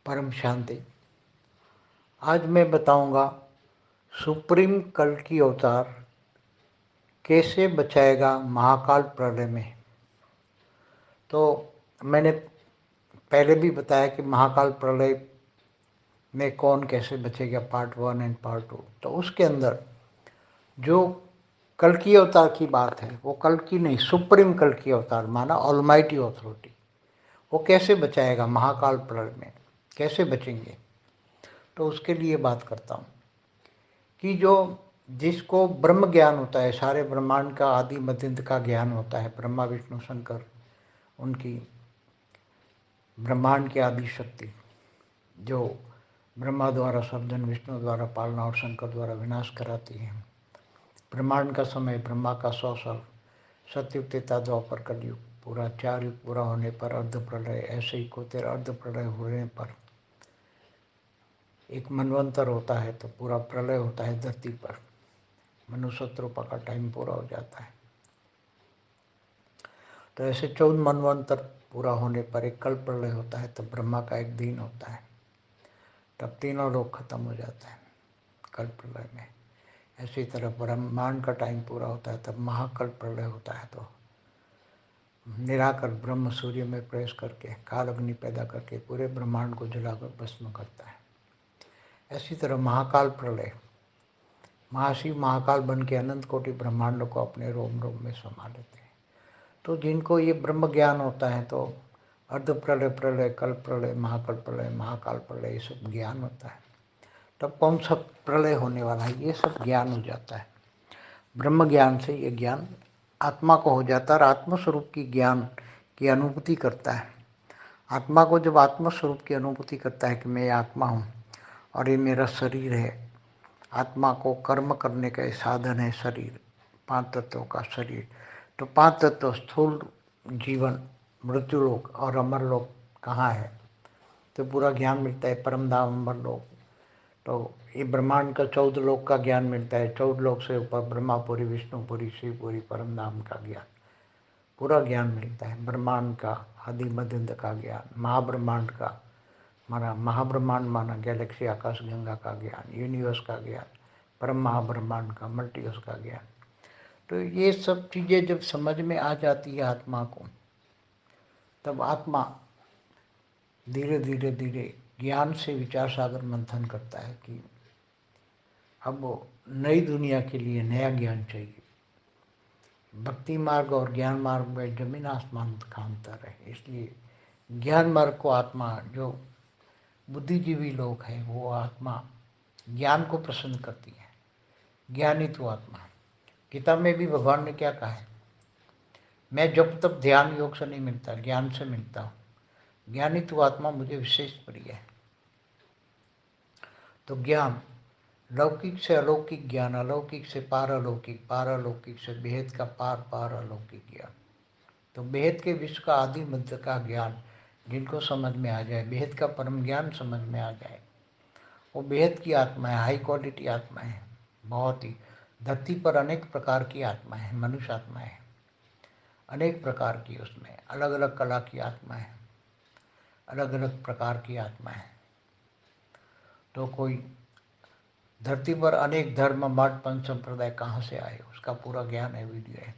परम शांति। आज मैं बताऊंगा सुप्रीम कल्कि अवतार कैसे बचाएगा महाकाल प्रलय में। तो मैंने पहले भी बताया कि महाकाल प्रलय में कौन कैसे बचेगा, पार्ट 1 एंड पार्ट 2। तो उसके अंदर जो कल्कि अवतार की बात है वो कल्कि नहीं, सुप्रीम कल्कि अवतार माना ऑलमाइटी अथॉरिटी, वो कैसे बचाएगा महाकाल प्रलय में, कैसे बचेंगे। तो उसके लिए बात करता हूँ कि जो जिसको ब्रह्म ज्ञान होता है, सारे ब्रह्मांड का आदि मध्यंत का ज्ञान होता है, ब्रह्मा विष्णु शंकर, उनकी ब्रह्मांड की आदि शक्ति जो ब्रह्मा द्वारा सर्जन, विष्णु द्वारा पालना और शंकर द्वारा विनाश कराती है। ब्रह्मांड का समय ब्रह्मा का 100 साल, सतयुग, त्रेता, द्वापर, कलयुग, पूरा 4 युग पूरा होने पर अर्ध प्रलय, ऐसे ही कोतेर अर्ध प्रलय होने पर एक मनवंतर होता है, तो पूरा प्रलय होता है धरती पर। मनुष्य रूपा का टाइम पूरा हो जाता है। तो ऐसे 14 मनवंतर पूरा होने पर एक कल्प प्रलय होता है, तो ब्रह्मा का एक दिन होता है, तब तीनों लोग खत्म हो जाते हैं कल्प प्रलय में। इसी तरह ब्रह्मांड का टाइम पूरा होता है, तब महाकल्प प्रलय होता है। तो निराकर ब्रह्म सूर्य में प्रवेश करके काल अग्नि पैदा करके पूरे ब्रह्मांड को जलाकर भस्म करता है। इसी तरह महाकाल प्रलय, महाशिव महाकाल बन के अनंत कोटि ब्रह्मांडों को अपने रोम रोम में समा लेते हैं। तो जिनको ये ब्रह्म ज्ञान होता है, तो अर्ध प्रलय, प्रलय, कल्प प्रलय, महाकल्प प्रलय, महाकाल प्रलय, ये सब ज्ञान होता है। तब कौन सा प्रलय होने वाला है, ये सब ज्ञान हो जाता है। ब्रह्म ज्ञान से ये ज्ञान आत्मा को हो जाता है और आत्मस्वरूप की ज्ञान की अनुभूति करता है। आत्मा को जब आत्मस्वरूप की अनुभूति करता है कि मैं आत्मा हूँ और ये मेरा शरीर है, आत्मा को कर्म करने का साधन है शरीर, 5 तत्वों का शरीर। तो 5 तत्व स्थूल जीवन, मृत्युलोक और अमरलोक कहाँ है, तो पूरा ज्ञान मिलता है। परमधाम, अमरलोक, तो ये ब्रह्मांड का 14 लोक का ज्ञान मिलता है। 14 लोक से ऊपर ब्रह्मापुरी, विष्णुपुरी, शिवपुरी, परमधाम का ज्ञान, पूरा ज्ञान मिलता है। ब्रह्मांड का आदि मध्यंत का ज्ञान, महाब्रह्मांड का माना, महाब्रह्मांड माना गैलेक्सी, आकाश गंगा का ज्ञान, यूनिवर्स का ज्ञान, परम महाब्रह्मांड का, मल्टीवर्स का ज्ञान। तो ये सब चीज़ें जब समझ में आ जाती है आत्मा को, तब आत्मा धीरे धीरे धीरे ज्ञान से विचार सागर मंथन करता है कि अब नई दुनिया के लिए नया ज्ञान चाहिए। भक्ति मार्ग और ज्ञान मार्ग में जमीन आसमान का अंतर है। इसलिए ज्ञान मार्ग को आत्मा, जो बुद्धिजीवी लोग हैं, वो आत्मा ज्ञान को पसंद करती है। ज्ञानी तो आत्मा, गीता में भी भगवान ने क्या कहा है, मैं जब तब ध्यान योग से नहीं मिलता, ज्ञान से मिलता हूँ। ज्ञानी तो आत्मा मुझे विशेष प्रिय है। तो ज्ञान, लौकिक से अलौकिक ज्ञान, अलौकिक से पारलौकिक, पारलौकिक से बेहद का पार, पारलौकिक ज्ञान। तो बेहद के विश्व का आदि मध्य का ज्ञान जिनको समझ में आ जाए, बेहद का परम ज्ञान समझ में आ जाए, वो बेहद की आत्मा है, हाई क्वालिटी आत्मा है। बहुत ही धरती पर अनेक प्रकार की आत्मा है, मनुष्य आत्मा है अनेक प्रकार की, उसमें अलग अलग कला की आत्मा है, अलग अलग प्रकार की आत्मा है। तो कोई धरती पर अनेक धर्म, मठ, पंच संप्रदाय कहाँ से आए, उसका पूरा ज्ञान है, वीडियो है।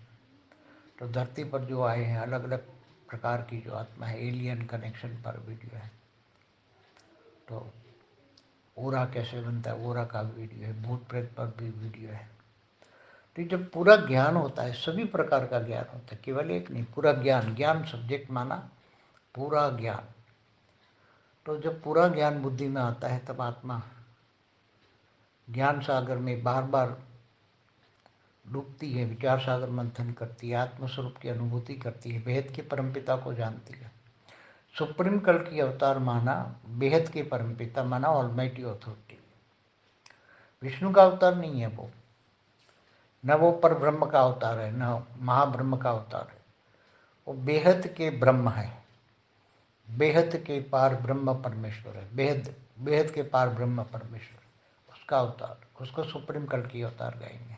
तो धरती पर जो आए हैं अलग अलग प्रकार की जो आत्मा है, एलियन कनेक्शन पर वीडियो है। तो ओरा कैसे बनता है, ओरा का वीडियो है। भूत प्रेत पर भी वीडियो है। तो जब पूरा ज्ञान होता है, सभी प्रकार का ज्ञान होता है, केवल एक नहीं, पूरा ज्ञान, ज्ञान सब्जेक्ट माना पूरा ज्ञान। तो जब पूरा ज्ञान बुद्धि में आता है, तब आत्मा ज्ञान सागर में बार बार डूबती है, विचार सागर मंथन करती है, आत्मस्वरूप की अनुभूति करती है, बेहद के परमपिता को जानती है। सुप्रीम कल्कि अवतार माना बेहद के परमपिता, माना ऑलमाइटी अथॉरिटी। विष्णु का अवतार नहीं है वो, न वो पर ब्रह्म का अवतार है, न महाब्रह्म का अवतार है। वो बेहद के ब्रह्म है, बेहद के पार ब्रह्म परमेश्वर है, बेहद बेहद के पार ब्रह्म परमेश्वर, उसका अवतार, उसको सुप्रीम कल्कि अवतार कहेंगे।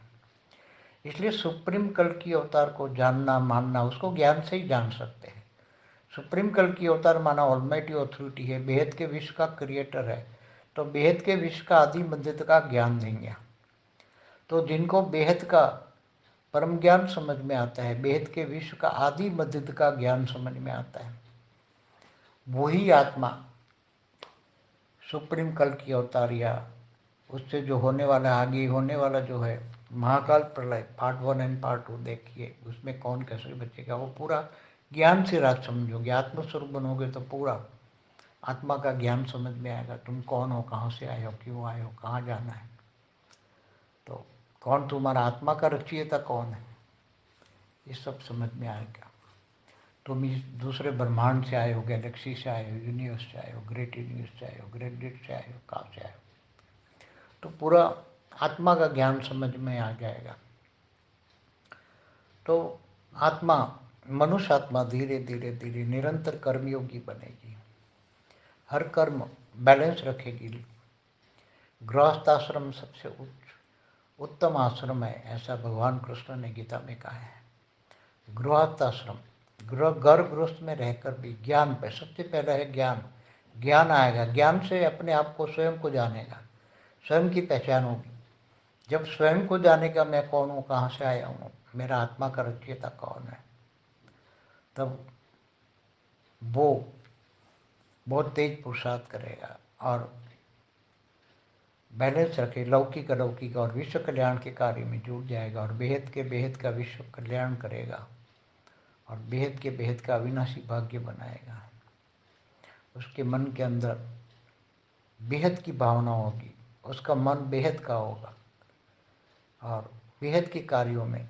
इसलिए सुप्रीम कल्कि अवतार को जानना, मानना, उसको ज्ञान से ही जान सकते हैं। सुप्रीम कल की अवतार माना ऑलमाइटी ऑथोरिटी है, बेहद के विश्व का क्रिएटर है, तो बेहद के विश्व का आदि मध्य का ज्ञान देंगे। तो जिनको बेहद का परम ज्ञान समझ में आता है, बेहद के विश्व का आदि मध्य का ज्ञान समझ में आता है, वही आत्मा सुप्रीम कल की अवतार या उससे जो होने वाला आगे होने वाला जो है महाकाल प्रलय पार्ट 1 एंड पार्ट 2 देखिए, उसमें कौन कैसे बचेगा, वो पूरा ज्ञान से राज समझोगे। आत्मस्वरूप बनोगे तो पूरा आत्मा का ज्ञान समझ में आएगा। तुम कौन हो, कहाँ से आए हो, क्यों आए हो, कहाँ जाना है, तो कौन तुम्हारा आत्मा का रचयिता कौन है, ये सब समझ में आएगा। तुम इस दूसरे ब्रह्मांड से आए हो, गैलेक्सी से आए हो, यूनिवर्स से आए हो, ग्रेट यूनिवर्स से आए हो, ग्रेट डेट से आए हो, कहाँ से आए हो, तो पूरा आत्मा का ज्ञान समझ में आ जाएगा। तो आत्मा, मनुष्य आत्मा धीरे धीरे धीरे निरंतर कर्मयोगी बनेगी, हर कर्म बैलेंस रखेगी। गृहस्थाश्रम सबसे उत्तम आश्रम है, ऐसा भगवान कृष्ण ने गीता में कहा है। गृहस्थाश्रम, घर गृहस्थ में रहकर भी ज्ञान पे सबसे पहला है ज्ञान। ज्ञान आएगा, ज्ञान से अपने आप को स्वयं को जानेगा, स्वयं की पहचान होगी। जब स्वयं को जानेगा मैं कौन हूँ, कहाँ से आया हूँ, मेरा आत्मा का रचयिता कौन है, तब वो बहुत तेज पुरुषार्थ करेगा और बैलेंस रखे, लौकिक अलौकिक और विश्व कल्याण के कार्य में जुट जाएगा और बेहद का विश्व कल्याण करेगा और बेहद का अविनाशी भाग्य बनाएगा। उसके मन के अंदर बेहद की भावना होगी, उसका मन बेहद का होगा और बेहद के कार्यों में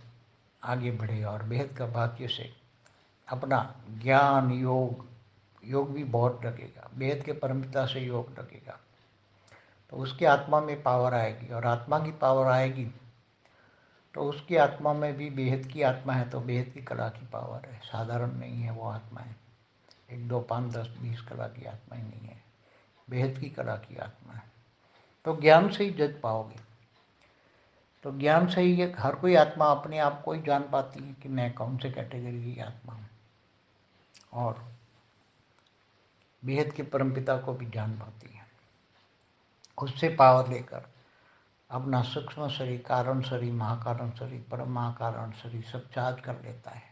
आगे बढ़ेगा और बेहद का भाग्य से अपना ज्ञान योग भी बहुत लगेगा, बेहद के परमपिता से योग लगेगा, तो उसकी आत्मा में पावर आएगी और आत्मा की पावर आएगी तो उसकी आत्मा में भी बेहद की आत्मा है, तो बेहद की कला की पावर है, साधारण नहीं है वो आत्मा है, 1 2 5 10 20 कला की आत्मा ही नहीं है, बेहद की कला की आत्मा है। तो ज्ञान से ही जज पाओगे, तो ज्ञान से ही हर कोई आत्मा अपने आप को ही जान पाती है कि मैं कौन से कैटेगरी की आत्मा हूँ और बेहद के परमपिता को भी जान पाती है। उससे पावर लेकर अपना सूक्ष्म शरीर, कारण शरीर, महाकारण शरीर, परम महाकारण शरीर सब चार्ज कर लेता है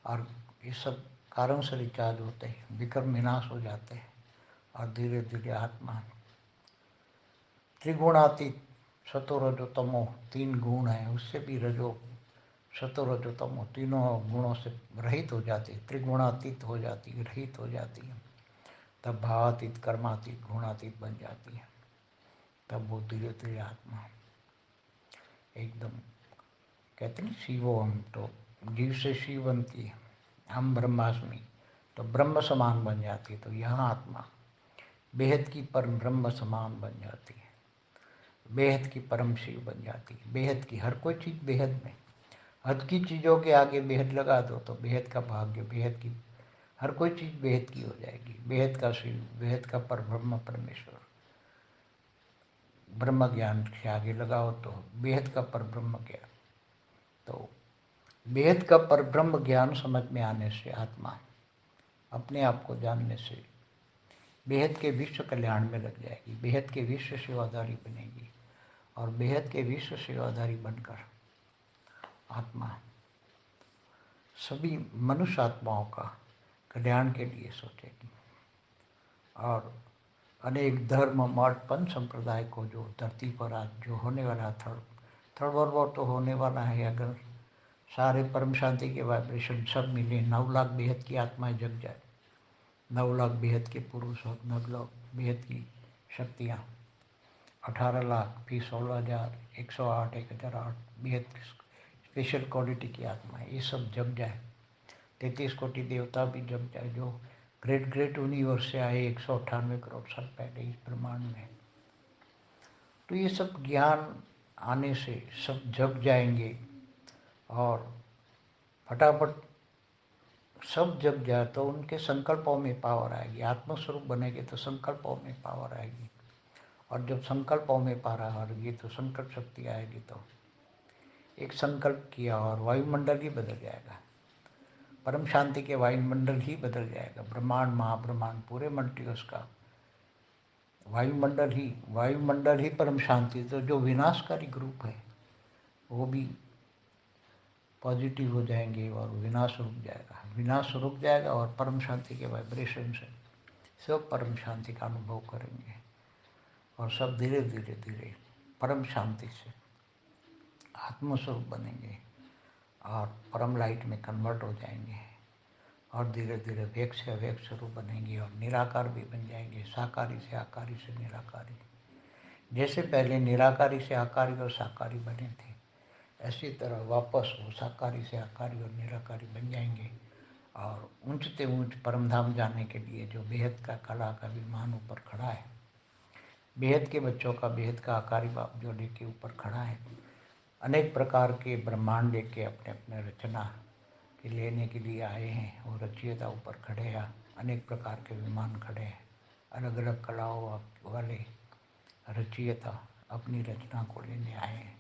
और ये सब कारण शरीर चार्ज होते हैं, विक्रम विनाश हो जाते हैं और धीरे धीरे आत्मा त्रिगुणातीत, सतो रजो तमो 3 गुण हैं, उससे भी रजो सतो रजो तमो तीनों गुणों से रहित हो जाती है, त्रिगुणातीत हो जाती है, रहित हो जाती है, तब भावातीत, कर्मातीत, गुणातीत बन जाती है। तब वो धीरे धीरे आत्मा एकदम, कहते हैं शिवो हम, तो जीव से शिव बनती है, हम ब्रह्मास्मि, तो ब्रह्म समान बन जाती है। तो यहाँ आत्मा बेहद की परम ब्रह्म समान बन जाती है, बेहद की परम शिव बन जाती है, बेहद की हर कोई चीज़ बेहद में, हद की चीज़ों के आगे बेहद लगा दो तो बेहद का भाग्य, बेहद की हर कोई चीज़ बेहद की हो जाएगी, बेहद का शिव, बेहद का पर ब्रह्म परमेश्वर, ब्रह्म ज्ञान से आगे लगाओ तो बेहद का पर ब्रह्म ज्ञान। तो बेहद का पर ब्रह्म ज्ञान समझ में आने से आत्मा अपने आप को जानने से बेहद के विश्व कल्याण में लग जाएगी, बेहद के विश्व सेवाधारी बनेगी और बेहद के विश्व सेवाधारी बनकर आत्मा सभी मनुष्य आत्माओं का कल्याण के लिए सोचेगी और अनेक धर्म मठ पंच संप्रदाय को जो धरती पर आज जो होने वाला थर्ड वर्ल्ड वॉर तो होने वाला है, अगर सारे परम शांति के वाइब्रेशन सब मिले, 9 लाख बेहद की आत्माएं जग जाए, 9 लाख बेहद के पुरुष और 9 लाख बेहद की शक्तियाँ, 18 लाख फिर 16,000 108 1008 बेहद स्पेशल क्वालिटी की आत्मा, ये सब जग जाए, 33 कोटि देवता भी जग जाए जो ग्रेट यूनिवर्स से आए 198 करोड़ साल पहले इस ब्रह्मांड में, तो ये सब ज्ञान आने से सब जग जाएंगे और फटाफट सब जग जाए तो उनके संकल्पों में पावर आएगी, आत्मस्वरूप बनेंगे तो संकल्पों में पावर आएगी और जब संकल्पों में पावर आएगी तो संकल्प शक्ति आएगी, तो एक संकल्प किया और वायुमंडल ही बदल जाएगा, परम शांति के वायुमंडल ही बदल जाएगा। ब्रह्मांड महाब्रह्मांड पूरे मल्टीवर्स का वायुमंडल ही परम शांति। तो जो विनाशकारी ग्रुप है वो भी पॉजिटिव हो जाएंगे और विनाश रुक जाएगा और परम शांति के वाइब्रेशन से सब परम शांति का अनुभव करेंगे और सब धीरे धीरे धीरे परम शांति से आत्मस्वरूप बनेंगे और परम लाइट में कन्वर्ट हो जाएंगे और धीरे धीरे व्यक्त से अव्यक्त स्वरूप बनेंगे और निराकार भी बन जाएंगे, साकारी से आकारी से निराकारी। जैसे पहले निराकारी से आकारी और साकारी बने थे, ऐसी तरह वापस वो साकारी से आकारी और निराकारी बन जाएंगे और ऊंचते ऊंच परमधाम जाने के लिए जो बेहद का कला का विमान ऊपर खड़ा है, बेहद के बच्चों का बेहद का आकारी बाप जो लेके ऊपर खड़ा है, अनेक प्रकार के ब्रह्मांड लेके अपने अपने रचना के लेने के लिए आए हैं और रचयिता ऊपर खड़े हैं, अनेक प्रकार के विमान खड़े हैं, अलग अलग कलाओं वाले रचयिता अपनी रचना को लेने आए हैं,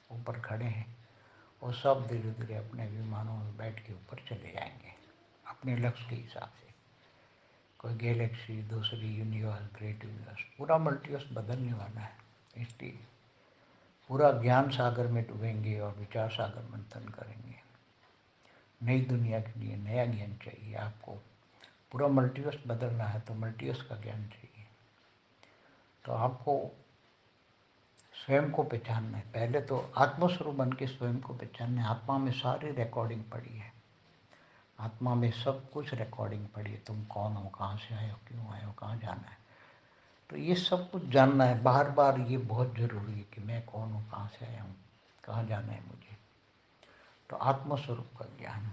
ऊपर खड़े हैं और सब धीरे धीरे अपने विमानों में बैठ के ऊपर चले जाएंगे अपने लक्ष्य के हिसाब से। कोई गैलेक्सी, दूसरी यूनिवर्स, ग्रेट यूनिवर्स, पूरा मल्टीवर्स बदलने वाला है। इसलिए पूरा ज्ञान सागर में डूबेंगे और विचार सागर मंथन करेंगे। नई दुनिया के लिए नया ज्ञान चाहिए आपको। पूरा मल्टीवर्स बदलना है तो मल्टीवर्स का ज्ञान चाहिए। तो आपको स्वयं को पहचानना है। पहले तो आत्मस्वरूप बन के स्वयं को पहचानना है। आत्मा में सारी रिकॉर्डिंग पड़ी है, आत्मा में सब कुछ रिकॉर्डिंग पड़ी है। तुम कौन हो, कहाँ से आए हो, क्यों आए हो, कहाँ जाना है, तो ये सब कुछ जानना है। बार बार ये बहुत ज़रूरी है कि मैं कौन हूँ, कहाँ से आया हूँ, कहाँ जाना है मुझे। तो आत्मस्वरूप का ज्ञान।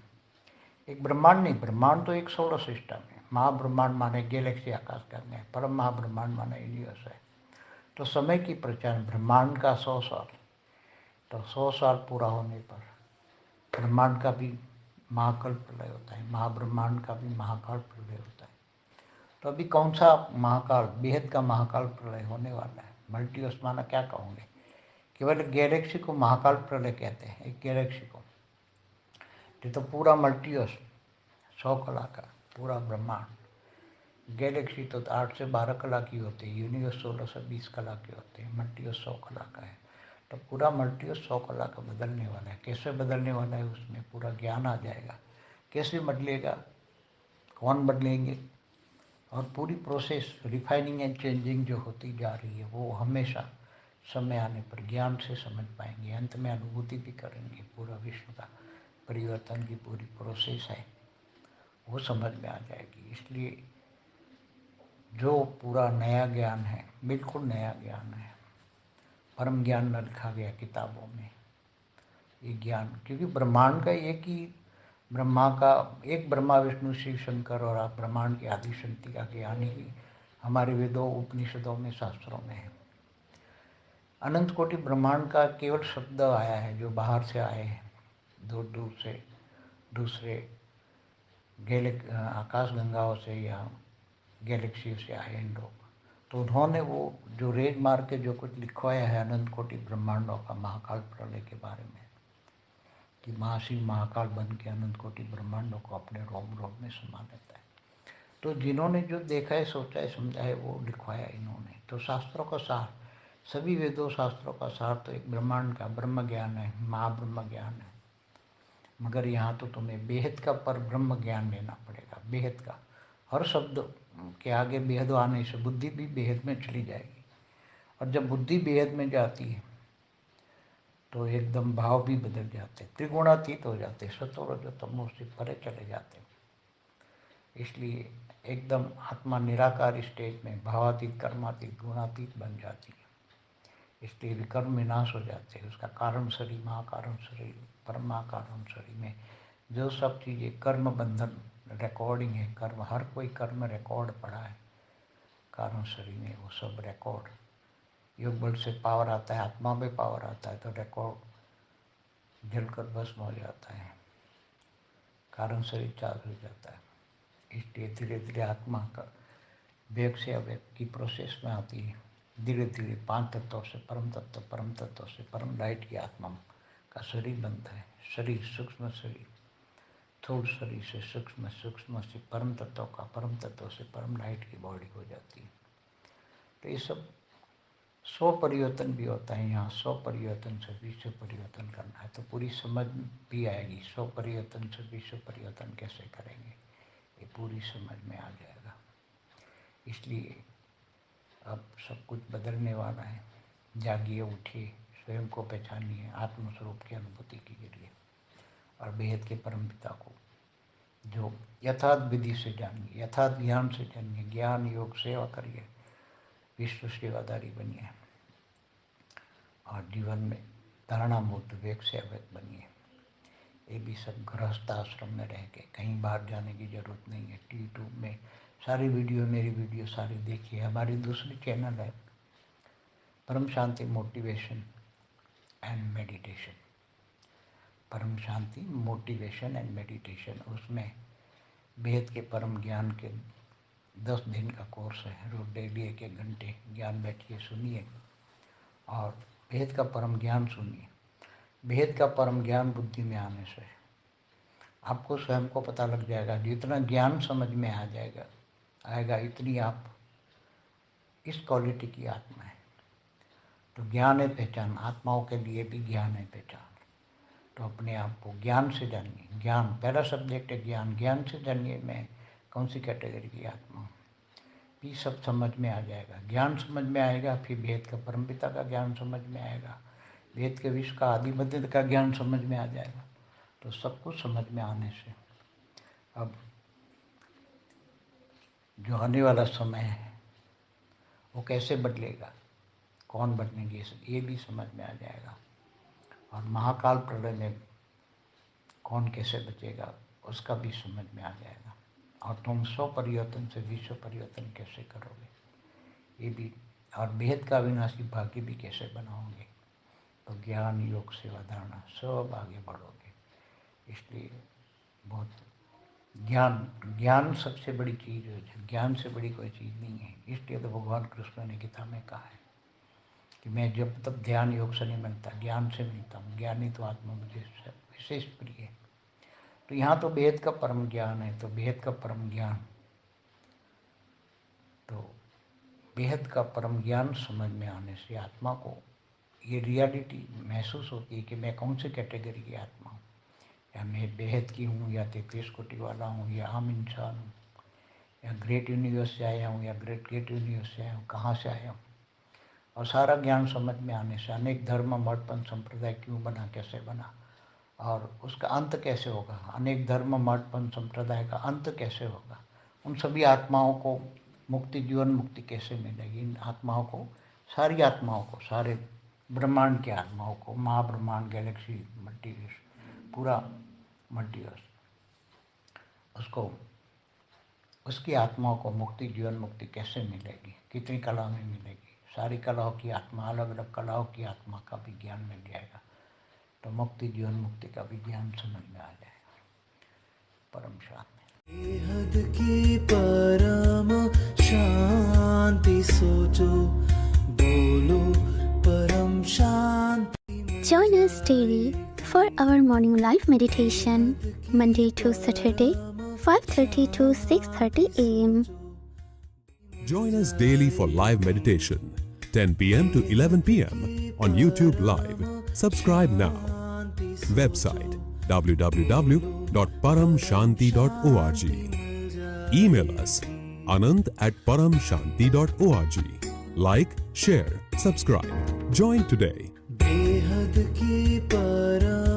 एक ब्रह्मांड नहीं, ब्रह्मांड तो एक सोलर सिस्टम है। महाब्रह्मांड माने गैलेक्सी, आकाश गंगा है। परम महाब्रह्मांड माने यूनिवर्स है। तो समय की पहचान ब्रह्मांड का 100 साल, तो 100 साल पूरा होने पर ब्रह्मांड का भी महाकाल प्रलय होता है, महाब्रह्मांड का भी महाकाल प्रलय होता है। तो अभी कौन सा महाकाल, बेहद का महाकाल प्रलय होने वाला है। मल्टीवर्स माना क्या कहूँगे, केवल गैलेक्सी को महाकाल प्रलय कहते हैं, एक गैलेक्सी को। ये तो पूरा मल्टीवर्स 100 कला का पूरा ब्रह्मांड। गैलेक्सी तो 8 से 12 कला की होती है, यूनिवर्स 16 से 20 कला के होते हैं, मल्टीवर्स 100 कला का है। तो पूरा मल्टीवर्स 100 कला का बदलने वाला है। कैसे बदलने वाला है, उसमें पूरा ज्ञान आ जाएगा। कैसे बदलेगा, कौन बदलेंगे, और पूरी प्रोसेस रिफाइनिंग एंड चेंजिंग जो होती जा रही है वो हमेशा समय आने पर ज्ञान से समझ पाएंगे। अंत में अनुभूति भी करेंगे। पूरा विश्व का परिवर्तन की पूरी प्रोसेस है वो समझ में आ जाएगी। इसलिए जो पूरा नया ज्ञान है, बिल्कुल नया ज्ञान है, परम ज्ञान न लिखा गया किताबों में ये ज्ञान, क्योंकि ब्रह्मांड का एक ही ब्रह्मा का एक ब्रह्मा विष्णु शिव शंकर और आप ब्रह्मांड की आदि शक्ति का ज्ञान ही हमारे वेदों उपनिषदों में शास्त्रों में है। अनंत कोटि ब्रह्मांड का केवल शब्द आया है जो बाहर से आए हैं, दूर दूर से दूसरे आकाश गंगाओं से या गैलेक्सी से आए हैं लोग। तो उन्होंने वो जो रेज मार के जो कुछ लिखवाया है अनंत कोटि ब्रह्मांडों का महाकाल प्रलय के बारे में, कि महाशिव महाकाल बन के अनंत कोटि ब्रह्मांडों को अपने रोम रोम में समा लेता है। तो जिन्होंने जो देखा है, सोचा है, समझा है, वो लिखवाया इन्होंने। तो शास्त्रों का सार, सभी वेदों शास्त्रों का सार तो एक ब्रह्मांड का ब्रह्म ज्ञान है, महाब्रह्म ज्ञान है। मगर यहाँ तो तुम्हें बेहद का पर ब्रह्म ज्ञान लेना पड़ेगा। बेहद का हर शब्द के आगे बेहद आने से बुद्धि भी बेहद में चली जाएगी, और जब बुद्धि बेहद में जाती है तो एकदम भाव भी बदल जाते, त्रिगुणातीत हो जाते, सतो रजो तमो से परे चले जाते। इसलिए एकदम आत्मा निराकार स्टेज में भावातीत, कर्मातीत, गुणातीत बन जाती है। इसलिए विकर्म विनाश हो जाते हैं। उसका कारण शरीर, महाकारण शरीर, परमाकारण शरीर में जो सब चीज़ें कर्म बंधन रिकॉर्डिंग है, कर्म हर कोई कर्म रिकॉर्ड पड़ा है कारण शरीर में, वो सब रिकॉर्ड योग बल से पावर आता है, आत्मा में पावर आता है तो रिकॉर्ड जलकर भस्म हो जाता है, कारण शरीर चार्ज हो जाता है। इसलिए धीरे धीरे आत्मा का वेग से अवेग की प्रोसेस में आती है। धीरे धीरे 5 तत्वों से परम तत्व, परम तत्व से परम लाइट की आत्मा का शरीर बनता है। शरीर सूक्ष्म शरीर, स्थूल शरीर से सूक्ष्म, सूक्ष्म से परम तत्व का, परम तत्व से परम लाइट की बॉडी हो जाती है। तो ये सब 100 परिवर्तन भी होता है यहाँ। 100 परिवर्तन से विश्व परिवर्तन करना है तो पूरी समझ भी आएगी। 100 परिवर्तन से विश्व परिवर्तन कैसे करेंगे ये पूरी समझ में आ जाएगा। इसलिए अब सब कुछ बदलने वाला है। जागिए, उठिए, स्वयं को पहचानिए आत्मस्वरूप की अनुभूति कीजिए और बेहद के परम पिता को जो यथार्थ विधि से जानिए, यथार्थ ज्ञान से जानिए, ज्ञान योग सेवा करिए, विश्व सेवादारी बनिए और जीवन में धारणा मूर्त विवेक से अवैध बनिए। ये भी सब गृहस्थ आश्रम में रह के, कहीं बाहर जाने की जरूरत नहीं है। यूट्यूब में सारी वीडियो, मेरी वीडियो सारी देखिए। हमारी दूसरी चैनल है परम शांति मोटिवेशन एंड मेडिटेशन, परम शांति मोटिवेशन एंड मेडिटेशन। उसमें बेहद के परम ज्ञान के 10 दिन का कोर्स है। रोज डेली 1-1 घंटे ज्ञान बैठिए, सुनिए और बेहद का परम ज्ञान सुनिए। बेहद का परम ज्ञान बुद्धि में आने से आपको स्वयं को पता लग जाएगा। जितना ज्ञान समझ में आ आएगा इतनी आप इस क्वालिटी की आत्मा है। तो ज्ञान है पहचान, आत्माओं के लिए भी ज्ञान है पहचान। तो अपने आप को ज्ञान से जानिए। ज्ञान पहला सब्जेक्ट है ज्ञान। ज्ञान से जानिए मैं कौन सी कैटेगरी की आत्मा हूँ। ये सब समझ में आ जाएगा। ज्ञान समझ में आएगा, फिर भेद का परमपिता का ज्ञान समझ में आएगा, भेद के विश्व का आदि मध्य का ज्ञान समझ में आ जाएगा। तो सब कुछ समझ में आने से अब जो आने वाला समय है वो कैसे बदलेगा, कौन बदलेंगे, ये भी समझ में आ जाएगा। और महाकाल प्रलय में कौन कैसे बचेगा उसका भी समझ में आ जाएगा। और तुम 100 परिवर्तन से विश्व परिवर्तन कैसे करोगे ये भी, और बेहद का अविनाशी भाग्य भी कैसे बनाओगे। तो ज्ञान योग सेवा धारणा सब आगे बढ़ोगे। इसलिए बहुत ज्ञान सबसे बड़ी चीज़ है। ज्ञान से बड़ी कोई चीज़ नहीं है। इसलिए तो भगवान कृष्ण ने गीता में कहा है कि मैं जब तक ध्यान योग से नहीं मिलता, ज्ञान से मिलता हूँ। ज्ञानी तो आत्मा मुझे विशेष प्रिय है। तो यहाँ तो बेहद का परम ज्ञान है। तो बेहद का परम ज्ञान, तो बेहद का परम ज्ञान समझ में आने से आत्मा को ये रियलिटी महसूस होती है कि मैं कौन सी कैटेगरी की आत्मा हूँ, या मैं बेहद की हूँ, या 33 कोटि वाला हूँ, या आम इंसान हूँ, या ग्रेट यूनिवर्स से आया हूँ, या ग्रेट यूनिवर्स से आया हूँ, कहाँ से आया हूँ। और सारा ज्ञान समझ में आने से अनेक धर्म मठ पंथ संप्रदाय क्यों बना, कैसे बना और उसका अंत कैसे होगा, अनेक धर्म मठ पंथ संप्रदाय का अंत कैसे होगा, उन सभी आत्माओं को मुक्ति, जीवन मुक्ति कैसे मिलेगी। इन आत्माओं को, सारी आत्माओं को, सारे ब्रह्मांड के आत्माओं को, महाब्रह्मांड, गैलेक्सी, मल्टीवर्स, पूरा मल्टीवर्स, उसको, उसकी आत्माओं को मुक्ति, जीवन मुक्ति कैसे मिलेगी, कितनी कला में मिलेगी। सारी कलाओं की आत्मा, अलग अलग कलाओं की आत्मा का भी ज्ञान मिल जाएगा। तो मुक्ति, जीवन मुक्ति का भी ज्ञान समझ में आ जाएगा। परम शांति, बेहद की परम शांति सोचो, बोलो परम शांति। Join us daily for our morning live meditation, Monday to Saturday, 5:30 to 6:30 a.m. Join us daily for live meditation, 10 p.m. to 11 p.m. on YouTube Live. Subscribe now. Website www.paramshanti.org. Email us anand@paramshanti.org. Like, share, subscribe. Join today. बेहद की परम